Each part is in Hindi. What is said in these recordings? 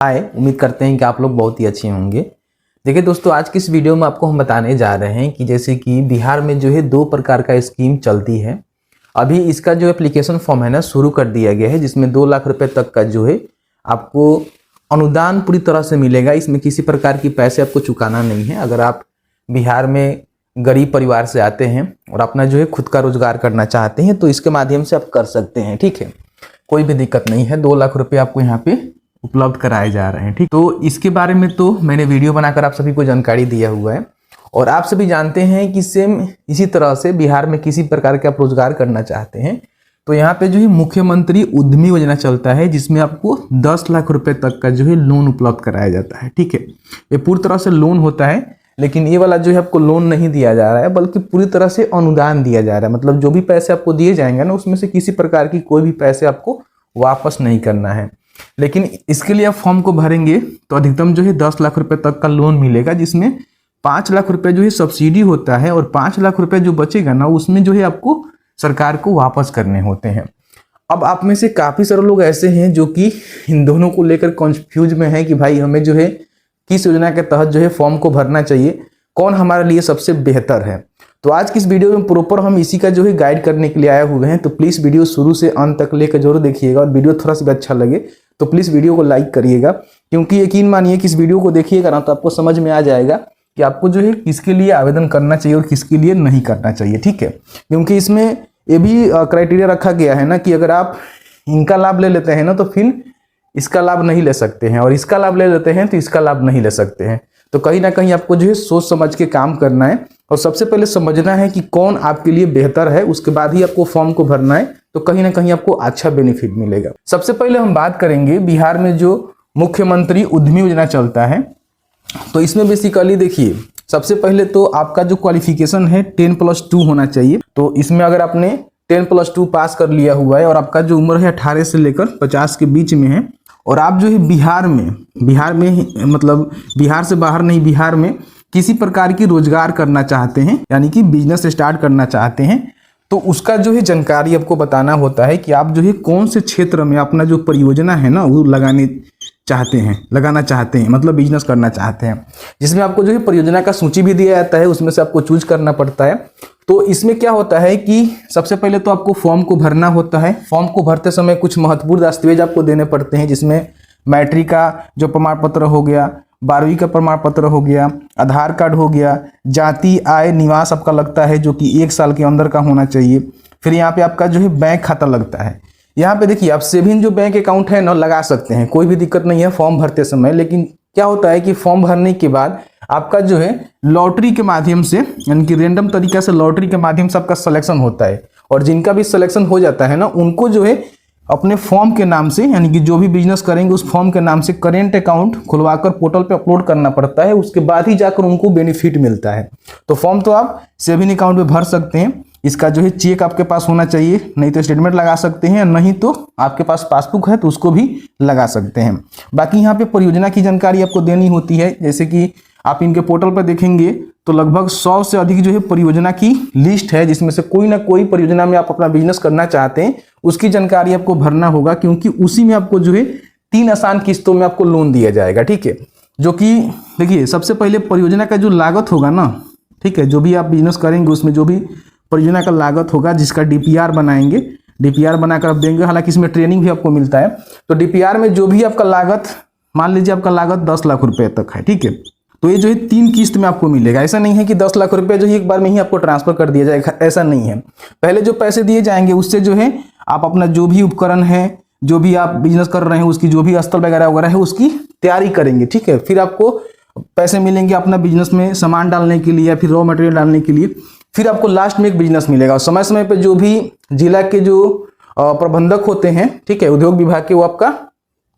हाय, उम्मीद करते हैं कि आप लोग बहुत ही अच्छे होंगे। देखिए दोस्तों, आज की इस वीडियो में आपको हम बताने जा रहे हैं कि जैसे कि बिहार में जो है 2 प्रकार का स्कीम चलती है। अभी इसका जो एप्लीकेशन फॉर्म है ना शुरू कर दिया गया है, जिसमें 2 लाख रुपए तक का जो है आपको अनुदान पूरी तरह से मिलेगा। इसमें किसी प्रकार की पैसे आपको चुकाना नहीं है। अगर आप बिहार में गरीब परिवार से आते हैं और अपना जो है खुद का रोजगार करना चाहते हैं तो इसके माध्यम से आप कर सकते हैं। ठीक है, कोई भी दिक्कत नहीं है। 2 लाख रुपए आपको यहाँ पे उपलब्ध कराए जा रहे हैं। ठीक, तो इसके बारे में तो मैंने वीडियो बनाकर आप सभी को जानकारी दिया हुआ है और आप सभी जानते हैं कि सेम इसी तरह से बिहार में किसी प्रकार के आप रोजगार करना चाहते हैं तो यहाँ पे जो है मुख्यमंत्री उद्यमी योजना चलता है, जिसमें आपको 10 लाख रुपए तक का जो है लोन उपलब्ध कराया जाता है। ठीक है, ये पूरी तरह से लोन होता है, लेकिन ये वाला जो है आपको लोन नहीं दिया जा रहा है बल्कि पूरी तरह से अनुदान दिया जा रहा है। मतलब जो भी पैसे आपको दिए जाएंगे ना, उसमें से किसी प्रकार की कोई भी पैसे आपको वापस नहीं करना है। लेकिन इसके लिए आप फॉर्म को भरेंगे तो अधिकतम जो है 10 लाख रुपए तक का लोन मिलेगा, जिसमें 5 लाख रुपए जो है सब्सिडी होता है और 5 लाख रुपए जो बचेगा ना, उसमें जो है आपको सरकार को वापस करने होते हैं। अब आप में से काफी सारे लोग ऐसे हैं जो कि इन दोनों को लेकर कंफ्यूज में है कि भाई हमें जो है किस योजना के तहत जो है फॉर्म को भरना चाहिए, कौन हमारे लिए सबसे बेहतर है। तो आज की इस वीडियो में प्रॉपर हम इसी का जो है गाइड करने के लिए आए हुए हैं। तो प्लीज वीडियो शुरू से अंत तक लेकर जरूर देखिएगा और वीडियो थोड़ा सा भी अच्छा लगे तो प्लीज वीडियो को लाइक करिएगा, क्योंकि यकीन मानिए कि इस वीडियो को देखिएगा ना तो आपको समझ में आ जाएगा कि आपको जो है किसके लिए आवेदन करना चाहिए और किसके लिए नहीं करना चाहिए। ठीक है, क्योंकि इसमें ये भी क्राइटेरिया रखा गया है ना कि अगर आप इनका लाभ ले लेते हैं ना तो फिर इसका लाभ नहीं ले सकते हैं, और इसका लाभ ले लेते हैं तो इसका लाभ नहीं ले सकते हैं। तो कहीं ना कहीं आपको जो है सोच समझ के काम करना है और सबसे पहले समझना है कि कौन आपके लिए बेहतर है, उसके बाद ही आपको फॉर्म को भरना है, तो कहीं ना कहीं आपको अच्छा बेनिफिट मिलेगा। सबसे पहले हम बात करेंगे बिहार में जो मुख्यमंत्री उद्यमी योजना चलता है। तो इसमें बेसिकली देखिए, सबसे पहले तो आपका जो क्वालिफिकेशन है 10+2 होना चाहिए। तो इसमें अगर आपने 10+2 पास कर लिया हुआ है और आपका जो उम्र है 18 से लेकर 50 के बीच में है, और आप जो है बिहार में मतलब बिहार से बाहर नहीं, बिहार में किसी प्रकार की रोजगार करना चाहते हैं, यानी कि बिजनेस स्टार्ट करना चाहते हैं, तो उसका जो है जानकारी आपको बताना होता है कि आप जो है कौन से क्षेत्र में अपना जो परियोजना है ना वो लगाना चाहते हैं, मतलब बिजनेस करना चाहते हैं, जिसमें आपको जो है परियोजना का सूची भी दिया जाता है, उसमें से आपको चूज करना पड़ता है। तो इसमें क्या होता है कि सबसे पहले तो आपको फॉर्म को भरना होता है। फॉर्म को भरते समय कुछ महत्वपूर्ण दस्तावेज आपको देने पड़ते हैं, जिसमें मैट्रिक का जो प्रमाण पत्र हो गया, 12वीं का प्रमाण पत्र हो गया, आधार कार्ड हो गया, जाति आय निवास आपका लगता है जो कि 1 साल के अंदर का होना चाहिए। फिर यहाँ पे आपका जो है बैंक खाता लगता है। यहाँ पे देखिए, आप सेविंग जो बैंक अकाउंट है ना लगा सकते हैं, कोई भी दिक्कत नहीं है फॉर्म भरते समय। लेकिन क्या होता है कि फॉर्म भरने के बाद आपका जो है लॉटरी के माध्यम से, यानी कि रैंडम तरीका से लॉटरी के माध्यम से आपका सिलेक्शन होता है, और जिनका भी सिलेक्शन हो जाता है ना उनको जो है अपने फॉर्म के नाम से, यानी कि जो भी बिजनेस करेंगे उस फॉर्म के नाम से करेंट अकाउंट खुलवाकर पोर्टल पे अपलोड करना पड़ता है। उसके बाद ही जाकर उनको बेनिफिट मिलता है। तो फॉर्म तो आप सेविंग अकाउंट में भर सकते हैं। इसका जो है चेक आपके पास होना चाहिए, नहीं तो स्टेटमेंट लगा सकते हैं, नहीं तो आपके पास पासबुक है तो उसको भी लगा सकते हैं। बाकी यहाँ पे परियोजना की जानकारी आपको देनी होती है, जैसे कि आप इनके पोर्टल पर देखेंगे तो लगभग 100 से अधिक जो है परियोजना की लिस्ट है, जिसमें से कोई ना कोई परियोजना में आप अपना बिजनेस करना चाहते हैं उसकी जानकारी आपको भरना होगा, क्योंकि उसी में आपको जो है 3 आसान किस्तों में आपको लोन दिया जाएगा। ठीक है, जो कि देखिए सबसे पहले परियोजना का जो लागत होगा ना, ठीक है, जो भी आप बिजनेस करेंगे उसमें जो भी परियोजना का लागत होगा, जिसका DPR बनाएंगे, DPR बनाकर आप देंगे। हालांकि इसमें ट्रेनिंग भी आपको मिलता है। तो DPR में जो भी आपका लागत, मान लीजिए आपका लागत 10 लाख रुपए तक है, ठीक है, तो ये जो है 3 किस्त में आपको मिलेगा। ऐसा नहीं है कि 10 लाख रुपए जो है एक बार में ही आपको ट्रांसफर कर दिया जाएगा, ऐसा नहीं है। पहले जो पैसे दिए जाएंगे उससे जो है आप अपना जो भी उपकरण है, जो भी आप बिजनेस कर रहे हैं उसकी जो भी स्थल वगैरह वगैरह है उसकी तैयारी करेंगे। ठीक है, फिर आपको पैसे मिलेंगे अपना बिजनेस में सामान डालने के लिए या फिर रॉ मटेरियल डालने के लिए। फिर आपको लास्ट में एक बिजनेस मिलेगा, और समय समय पर जो भी जिला के जो प्रबंधक होते हैं, ठीक है, उद्योग विभाग के, वो आपका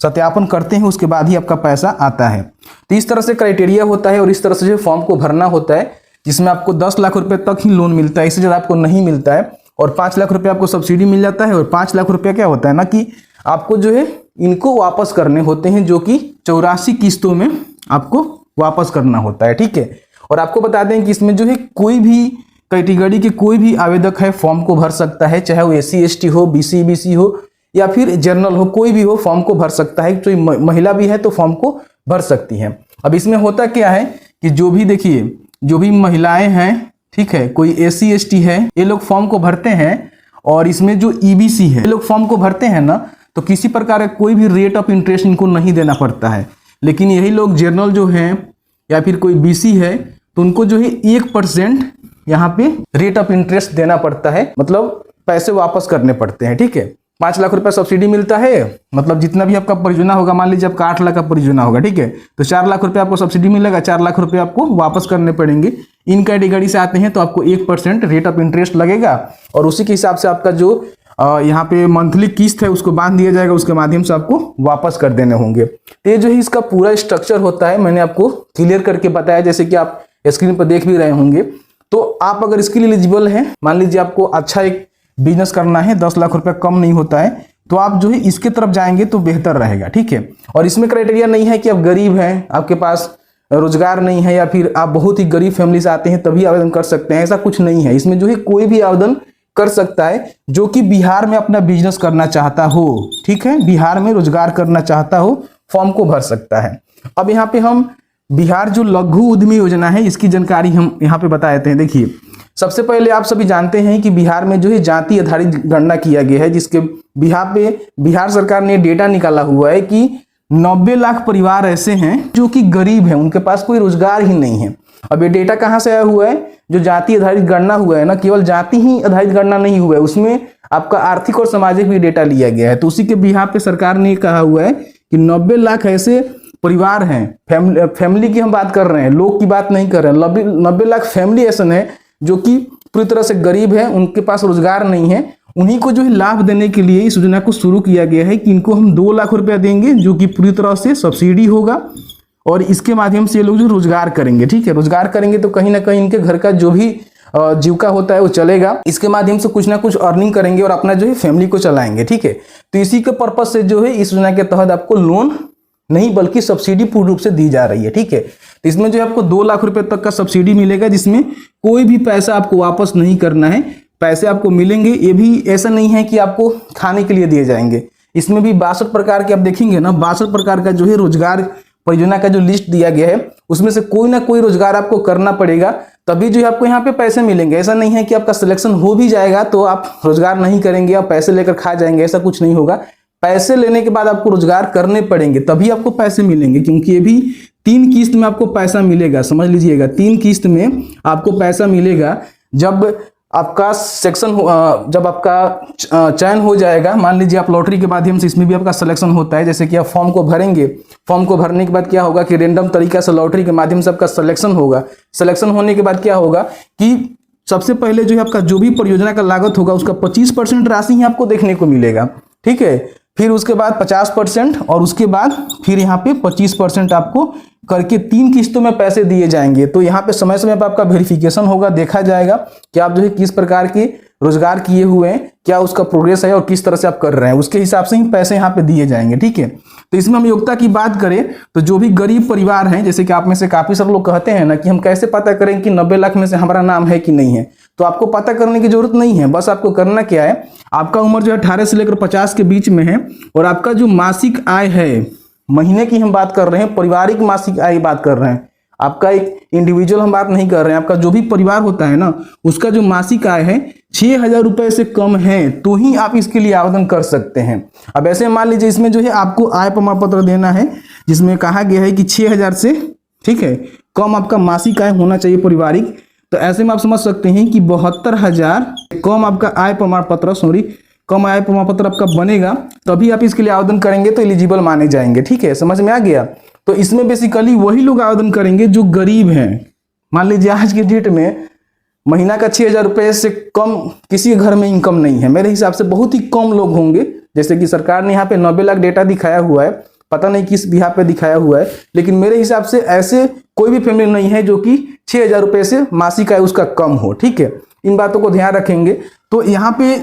सत्यापन करते हैं, उसके बाद ही आपका पैसा आता है। तो इस तरह से क्राइटेरिया होता है और इस तरह से जो फॉर्म को भरना होता है, जिसमें आपको 10 लाख रुपए तक ही लोन मिलता है, इससे ज़्यादा आपको नहीं मिलता है। और 5 लाख रुपए आपको सब्सिडी मिल जाता है, और 5 लाख रुपया क्या होता है ना कि आपको जो है इनको वापस करने होते हैं, जो कि 84 किस्तों में आपको वापस करना होता है। ठीक है, और आपको बता दें कि इसमें जो है कोई भी कैटेगरी के कोई भी आवेदक है फॉर्म को भर सकता है, चाहे वो SC ST हो, BC BC हो या फिर जनरल हो, कोई भी हो फॉर्म को भर सकता है। तो महिला भी है तो फॉर्म को भर सकती है। अब इसमें होता क्या है कि जो भी देखिए, जो भी महिलाएं हैं, ठीक है, कोई SC ST है, ये लोग फॉर्म को भरते हैं। और इसमें जो EBC है, ये लोग फॉर्म को भरते हैं ना, तो किसी प्रकार का कोई भी रेट ऑफ इंटरेस्ट इनको नहीं देना पड़ता है। लेकिन यही लोग जनरल जो हैं या फिर कोई BC है, तो उनको जो है 1% यहाँ पे रेट ऑफ इंटरेस्ट देना पड़ता है, मतलब पैसे वापस करने पड़ते हैं। ठीक है, 5 लाख रुपया सब्सिडी मिलता है, मतलब जितना भी आपका परियोजना होगा, मान लीजिए आपका 8 लाख का परियोजना होगा, ठीक है, तो 4 लाख रुपया आपको सब्सिडी मिलेगा, 4 लाख रुपया आपको वापस करने पड़ेंगे। इन कैटेगरी से आते हैं तो आपको 1% रेट ऑफ इंटरेस्ट लगेगा और उसी के हिसाब से आपका जो यहाँ पे मंथली किस्त है उसको बांध दिया जाएगा, उसके माध्यम से आपको वापस कर देने होंगे। तो ये जो है इसका पूरा स्ट्रक्चर होता है, मैंने आपको क्लियर करके बताया, जैसे कि आप स्क्रीन पर देख भी रहे होंगे। तो आप अगर इसके लिए एलिजिबल हैं, मान लीजिए आपको अच्छा एक बिजनेस करना है, 10 लाख रुपया कम नहीं होता है, तो आप जो है इसके तरफ जाएंगे तो बेहतर रहेगा। ठीक है, और इसमें क्राइटेरिया नहीं है कि आप गरीब हैं, आपके पास रोजगार नहीं है, या फिर आप बहुत ही गरीब फैमिली से आते हैं तभी आवेदन कर सकते हैं, ऐसा कुछ नहीं है। इसमें जो है कोई भी आवेदन कर सकता है जो कि बिहार में अपना बिजनेस करना चाहता हो, ठीक है, बिहार में रोजगार करना चाहता हो, फॉर्म को भर सकता है। अब यहाँ पे हम बिहार जो लघु उद्यमी योजना है इसकी जानकारी हम यहाँ पे बता देते हैं। देखिए, सबसे पहले आप सभी जानते हैं कि बिहार में जो है जाति आधारित गणना किया गया है, जिसके बिहार सरकार ने डेटा निकाला हुआ है कि 90 लाख परिवार ऐसे हैं जो कि गरीब हैं, उनके पास कोई रोजगार ही नहीं है। अब ये डेटा कहाँ से आया हुआ है? जो जाति आधारित गणना हुआ है ना, केवल जाति ही आधारित गणना नहीं हुआ है, उसमें आपका आर्थिक और सामाजिक भी डेटा लिया गया है। तो उसी के बिहार पे सरकार ने कहा हुआ है कि 90 लाख ऐसे परिवार हैं, फैमिली की हम बात कर रहे हैं, लोग की बात नहीं कर रहे हैं। 90 लाख फैमिली ऐसे हैं जो कि पूरी तरह से गरीब है, उनके पास रोजगार नहीं है। उन्हीं को जो है लाभ देने के लिए इस योजना को शुरू किया गया है कि इनको हम 2 लाख रुपया देंगे, जो कि पूरी तरह से सब्सिडी होगा और इसके माध्यम से ये लोग जो रोजगार करेंगे। ठीक है, रोजगार करेंगे तो कहीं ना कहीं इनके घर का जो भी जीविका होता है वो चलेगा, इसके माध्यम से कुछ ना कुछ अर्निंग करेंगे और अपना जो है फैमिली को चलाएंगे। ठीक है, तो इसी के पर्पज से जो है इस योजना के तहत आपको लोन नहीं बल्कि सब्सिडी पूर्ण रूप से दी जा रही है। ठीक है, तो इसमें जो है आपको 2 लाख रुपए तक का सब्सिडी मिलेगा, जिसमें कोई भी पैसा आपको वापस नहीं करना है, पैसे आपको मिलेंगे। ये भी ऐसा नहीं है कि आपको खाने के लिए दिए जाएंगे, इसमें भी 62 प्रकार के आप देखेंगे ना, 62 प्रकार का जो है रोजगार परियोजना का जो लिस्ट दिया गया है, उसमें से कोई ना कोई रोजगार आपको करना पड़ेगा, तभी जो है आपको यहाँ पे पैसे मिलेंगे। ऐसा नहीं है कि आपका सिलेक्शन हो भी जाएगा तो आप रोजगार नहीं करेंगे, आप पैसे लेकर खा जाएंगे, ऐसा कुछ नहीं होगा। पैसे लेने के बाद आपको रोजगार करने पड़ेंगे तभी आपको पैसे मिलेंगे, क्योंकि ये भी 3 किस्त में आपको पैसा मिलेगा। समझ लीजिएगा, 3 किस्त में आपको पैसा मिलेगा। जब आपका जब आपका चयन हो जाएगा, मान लीजिए आप लॉटरी के माध्यम से, इसमें भी आपका सिलेक्शन होता है, जैसे कि आप फॉर्म को भरेंगे, फॉर्म को भरने के बाद क्या होगा कि रेंडम तरीका से लॉटरी के माध्यम से आपका सिलेक्शन होगा। सिलेक्शन होने के बाद क्या होगा कि सबसे पहले जो है आपका जो भी परियोजना का लागत होगा उसका 25% राशि ही आपको देखने को मिलेगा। ठीक है, फिर उसके बाद 50% और उसके बाद फिर यहाँ पे 25% आपको करके 3 किस्तों में पैसे दिए जाएंगे। तो यहाँ पे समय समय पर आपका वेरिफिकेशन होगा, देखा जाएगा कि आप जो है किस प्रकार के रोजगार किए हुए हैं, क्या उसका प्रोग्रेस है और किस तरह से आप कर रहे हैं, उसके हिसाब से ही पैसे यहाँ पे दिए जाएंगे। ठीक है, तो इसमें हम योग्यता की बात करें तो जो भी गरीब परिवार हैं, जैसे कि आप में से काफी सब लोग कहते हैं ना कि हम कैसे पता करें कि 90 लाख में से हमारा नाम है कि नहीं है, तो आपको पता करने की जरूरत नहीं है। बस आपको करना क्या है, आपका उम्र जो है 18 से लेकर 50 के बीच में है और आपका जो मासिक आय है, महीने की हम बात कर रहे हैं, पारिवारिक मासिक आय बात कर रहे हैं, आपका एक इंडिविजुअल हम बात नहीं कर रहे हैं, आपका जो भी परिवार होता है ना, उसका जो मासिक आय है 6,000 रुपए से कम है तो ही आप इसके लिए आवेदन कर सकते हैं। अब ऐसे मान लीजिए इसमें जो है आपको आय प्रमाण पत्र देना है, जिसमें कहा गया है कि 6,000 से, ठीक है, कम आपका मासिक आय होना चाहिए पारिवारिक। तो ऐसे में आप समझ सकते हैं कि 72,000 कम आपका आय प्रमाण पत्र, कम आय प्रमाण पत्र आपका बनेगा, तभी आप इसके लिए आवेदन करेंगे तो एलिजिबल माने जाएंगे। ठीक है, समझ में आ गया। तो इसमें बेसिकली वही लोग आवेदन करेंगे जो गरीब हैं। मान लीजिए आज के डेट में महीना का 6,000 रुपए से कम किसी घर में इनकम नहीं है, मेरे हिसाब से बहुत ही कम लोग होंगे। जैसे कि सरकार ने यहाँ पे 90 लाख डेटा दिखाया हुआ है, पता नहीं किस बिहार पे दिखाया हुआ है, लेकिन मेरे हिसाब से ऐसे कोई भी फैमिली नहीं है जो कि 6,000 रुपए से मासिक आय उसका कम हो। ठीक है, इन बातों को ध्यान रखेंगे। तो यहाँ पे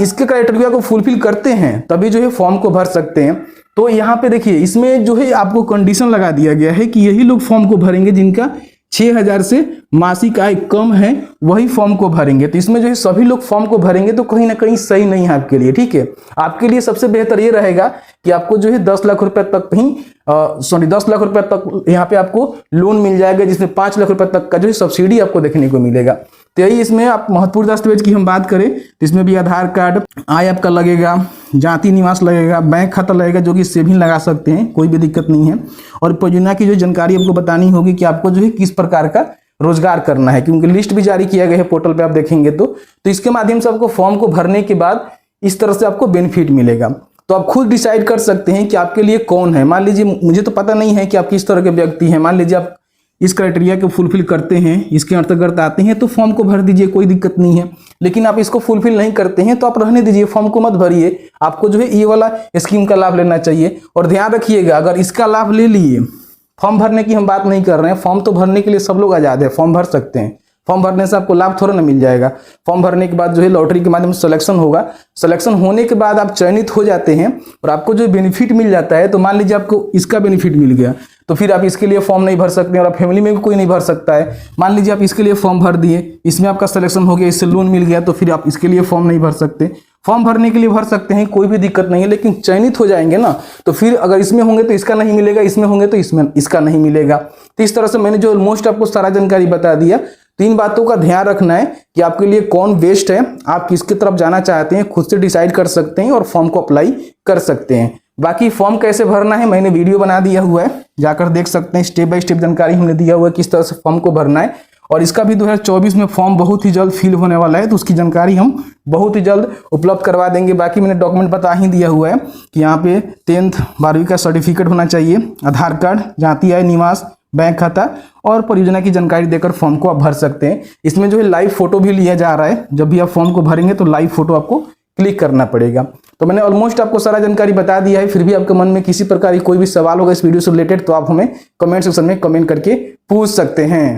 इसके क्राइटेरिया को फुलफिल करते हैं तभी जो है फॉर्म को भर सकते हैं। तो यहाँ पे देखिए, इसमें जो है आपको कंडीशन लगा दिया गया है कि यही लोग फॉर्म को भरेंगे जिनका 6,000 से मासिक आय कम है वही फॉर्म को भरेंगे। तो इसमें जो है सभी लोग फॉर्म को भरेंगे तो कहीं ना कहीं सही नहीं है आपके लिए, ठीक है। आपके लिए सबसे बेहतर ये रहेगा कि आपको जो है 10 लाख रुपए तक ही 10 लाख रुपए तक यहाँ पे आपको लोन मिल जाएगा, जिसमें 5 लाख रुपए तक का जो है सब्सिडी आपको देखने को मिलेगा। तो यही इसमें आप महत्वपूर्ण दस्तावेज की हम बात करें तो इसमें भी आधार कार्ड, आय आपका लगेगा, जाति निवास लगेगा, बैंक खाता लगेगा जो कि सेविंग लगा सकते हैं, कोई भी दिक्कत नहीं है। और परियोजना की जो जानकारी आपको बतानी होगी कि आपको जो है किस प्रकार का रोजगार करना है, क्योंकि लिस्ट भी जारी किया गया है पोर्टल पे, आप देखेंगे तो इसके माध्यम से आपको फॉर्म को भरने के बाद इस तरह से आपको बेनिफिट मिलेगा। तो आप खुद डिसाइड कर सकते हैं कि आपके लिए कौन है। मान लीजिए मुझे तो पता नहीं है कि आप किस तरह के व्यक्ति हैं, मान लीजिए आप इस क्राइटेरिया को फुलफिल करते हैं, इसके अंतर्गत आते हैं तो फॉर्म को भर दीजिए, कोई दिक्कत नहीं है। लेकिन आप इसको फुलफिल नहीं करते हैं तो आप रहने दीजिए, फॉर्म को मत भरिए। आपको जो है ये वाला स्कीम का लाभ लेना चाहिए। और ध्यान रखिएगा, अगर इसका लाभ ले लिए, फॉर्म भरने की हम बात नहीं कर रहे हैं, फॉर्म तो भरने के लिए सब लोग आजाद है, फॉर्म भर सकते हैं। फॉर्म भरने से आपको लाभ थोड़ा ना मिल जाएगा। फॉर्म भरने के बाद जो है लॉटरी के माध्यम से सिलेक्शन होगा, सिलेक्शन होने के बाद आप चयनित हो जाते हैं और आपको जो बेनिफिट मिल जाता है। तो मान लीजिए आपको इसका बेनिफिट मिल गया तो फिर आप इसके लिए फॉर्म नहीं भर सकते और आप फैमिली में भी कोई नहीं भर सकता है। मान लीजिए आप इसके लिए फॉर्म भर दिए, इसमें आपका सिलेक्शन हो गया, इससे लोन मिल गया, तो फिर आप इसके लिए फॉर्म नहीं भर सकते। फॉर्म भरने के लिए भर सकते हैं, कोई भी दिक्कत नहीं है, लेकिन चयनित हो जाएंगे ना तो फिर अगर इसमें होंगे तो इसका नहीं मिलेगा, इसमें होंगे तो इसमें इसका नहीं मिलेगा। तो इस तरह से मैंने जो ऑलमोस्ट आपको सारा जानकारी बता दिया। 3 बातों का ध्यान रखना है कि आपके लिए कौन बेस्ट है, आप किसकी तरफ जाना चाहते हैं, खुद से डिसाइड कर सकते हैं और फॉर्म को अप्लाई कर सकते हैं। बाकी फॉर्म कैसे भरना है मैंने वीडियो बना दिया हुआ है, जाकर देख सकते हैं। स्टेप बाय स्टेप जानकारी हमने दिया हुआ है किस तरह से फॉर्म को भरना है। और इसका भी 2024 में फॉर्म बहुत ही जल्द फिल होने वाला है, तो उसकी जानकारी हम बहुत ही जल्द उपलब्ध करवा देंगे। बाकी मैंने डॉक्यूमेंट बता ही दिया हुआ है कि यहाँ पे 10th 12वीं का सर्टिफिकेट होना चाहिए, आधार कार्ड, जाति, आय, निवास, बैंक खाता और परियोजना की जानकारी देकर फॉर्म को आप भर सकते हैं। इसमें जो है लाइव फोटो भी लिया जा रहा है, जब भी आप फॉर्म को भरेंगे तो लाइव फोटो आपको क्लिक करना पड़ेगा। तो मैंने ऑलमोस्ट आपको सारा जानकारी बता दिया है। फिर भी आपके मन में किसी प्रकार की कोई भी सवाल होगा इस वीडियो से रिलेटेड तो आप हमें कमेंट सेक्शन में कमेंट करके पूछ सकते हैं।